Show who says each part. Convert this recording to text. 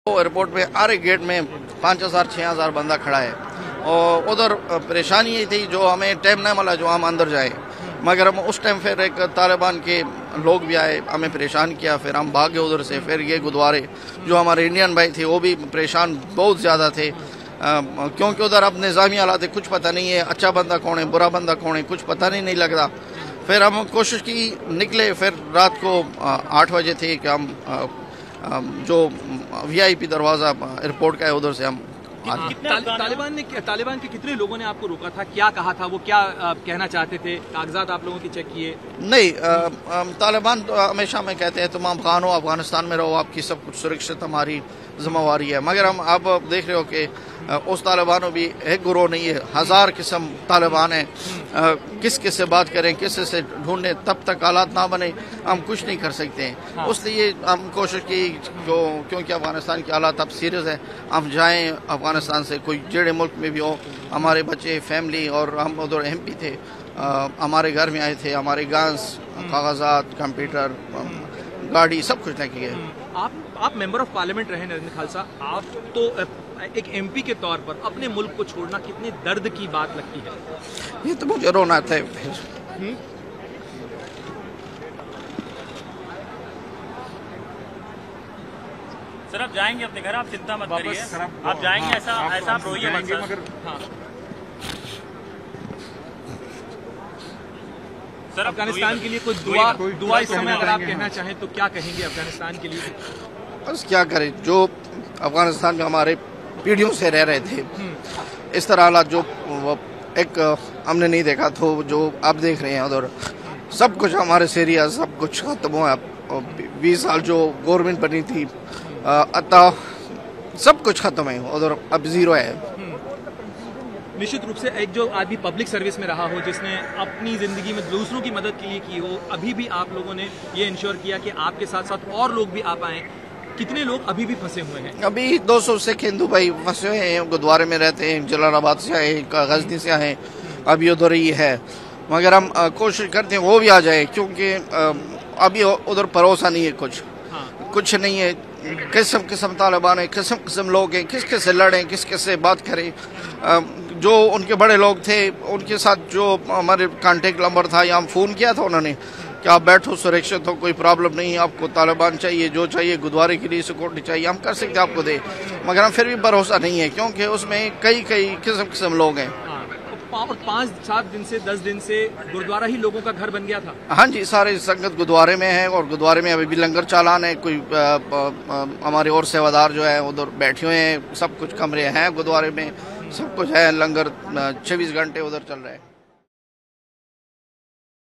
Speaker 1: Airport में हर एक gate में 5,000-6,000 बंदा खड़ा है और उधर परेशानी ये थी जो हमें टाइम नहीं मिला जो हम अंदर जाए, मगर हम उस टाइम फिर एक तालिबान के लोग भी आए, हमें परेशान किया, फिर हम भागे उधर से। फिर ये गुरुद्वारे जो हमारे इंडियन भाई थे वो भी परेशान बहुत ज़्यादा थे, क्योंकि उधर अब निज़ामी हालात है, कुछ पता नहीं है अच्छा बंदा कौन है बुरा बंदा कौन है, कुछ पता नहीं लगता। फिर हम कोशिश की निकले, फिर रात को 8 बजे थे कि हम जो VIP दरवाज़ा एयरपोर्ट का है उधर से हम
Speaker 2: तालिबान के कितने लोगों ने आपको रोका था, क्या कहा था, वो क्या कहना चाहते थे, कागजात आप लोगों की चेक किए?
Speaker 1: नहीं, तालिबान तो हमेशा में कहते हैं तुम अफगान हो, अफगानिस्तान में रहो, आपकी सब कुछ सुरक्षित हमारी जिम्मेवारी है। मगर हम अब देख रहे हो कि उस तालिबानों भी एक गुरोह नहीं है, 1000 किस्म तालिबान है। किस किस से बात करें, किस से ढूंढें, तब तक हालात ना बने हम कुछ नहीं कर सकते हैं। हाँ। इसलिए हम कोशिश की क्योंकि अफगानिस्तान के हालात अब सीरियस है, हम जाएं अफगानिस्तान से, कोई जेड़े मुल्क में भी हो, हमारे बच्चे फैमिली, और हम उधर MP थे, हमारे घर में आए थे, हमारे गांस कागजात कंप्यूटर गाड़ी सब कुछ लेके गए।
Speaker 2: आप मेंबर ऑफ पार्लियामेंट रहे नरेंद्र खालसा, आप तो एक MP के तौर पर अपने मुल्क को छोड़ना कितनी दर्द की बात लगती है?
Speaker 1: ये तो मुझे रोना आता है।
Speaker 3: सर आप जाएंगे अपने घर, आप चिंता मत करिए, आप जाएंगे, ऐसा आप रोइए मत सर। हाँ। सर
Speaker 2: अफगानिस्तान के लिए कुछ दुआ इस समय अगर आप कहना चाहें तो क्या कहेंगे अफगानिस्तान के लिए?
Speaker 1: बस क्या करें, जो अफगानिस्तान में हमारे पीढ़ियों से रह रहे थे, इस तरह हालात जो एक हमने नहीं देखा, तो जो आप देख रहे हैं उधर सब कुछ हमारे एरिया सब कुछ खत्म हुआ। 20 साल जो गवर्नमेंट बनी थी, अतः सब कुछ खत्म है उधर, अब जीरो है।
Speaker 2: निश्चित रूप से एक जो आदमी पब्लिक सर्विस में रहा हो, जिसने अपनी जिंदगी में दूसरों की मदद के लिए की हो, अभी भी आप लोगों ने ये इंश्योर किया कि आपके साथ साथ और लोग भी आ पाएं। कितने लोग अभी भी फंसे हुए हैं?
Speaker 1: अभी 200 सिख हिंदू भाई फंसे हुए हैं, गुरुद्वारे में रहते हैं, जलालाबाद से आए, गजनी से आए, अभी उधर ही है। मगर हम कोशिश करते हैं वो भी आ जाए, क्योंकि अभी उधर भरोसा नहीं है, कुछ नहीं है। किस्म किस्म तालिबान है, किस्म किस्म लोग हैं, किस किस से लड़ें, किस किस से बात करें। जो उनके बड़े लोग थे उनके साथ जो हमारे कांटेक्ट नंबर था, या हम फ़ोन किया था उन्होंने कि आप बैठो सुरक्षित हो, कोई प्रॉब्लम नहीं, आपको तालिबान चाहिए, जो चाहिए गुरुद्वारे के लिए सिक्योरिटी चाहिए, हम कर सकते आपको दे। मगर हम फिर भी भरोसा नहीं है, क्योंकि उसमें कई किस्म किस्म लोग हैं।
Speaker 2: और 5-7 दिन से 10 दिन से गुरुद्वारा ही लोगों का घर बन गया था।
Speaker 1: हाँ जी, सारे संगत गुरुद्वारे में है, और गुरुद्वारे में अभी भी लंगर चालान है। कोई हमारे और सेवादार जो है उधर बैठे हुए हैं, सब कुछ कमरे हैं गुरुद्वारे में, सब कुछ है, लंगर 24 घंटे उधर चल रहा है।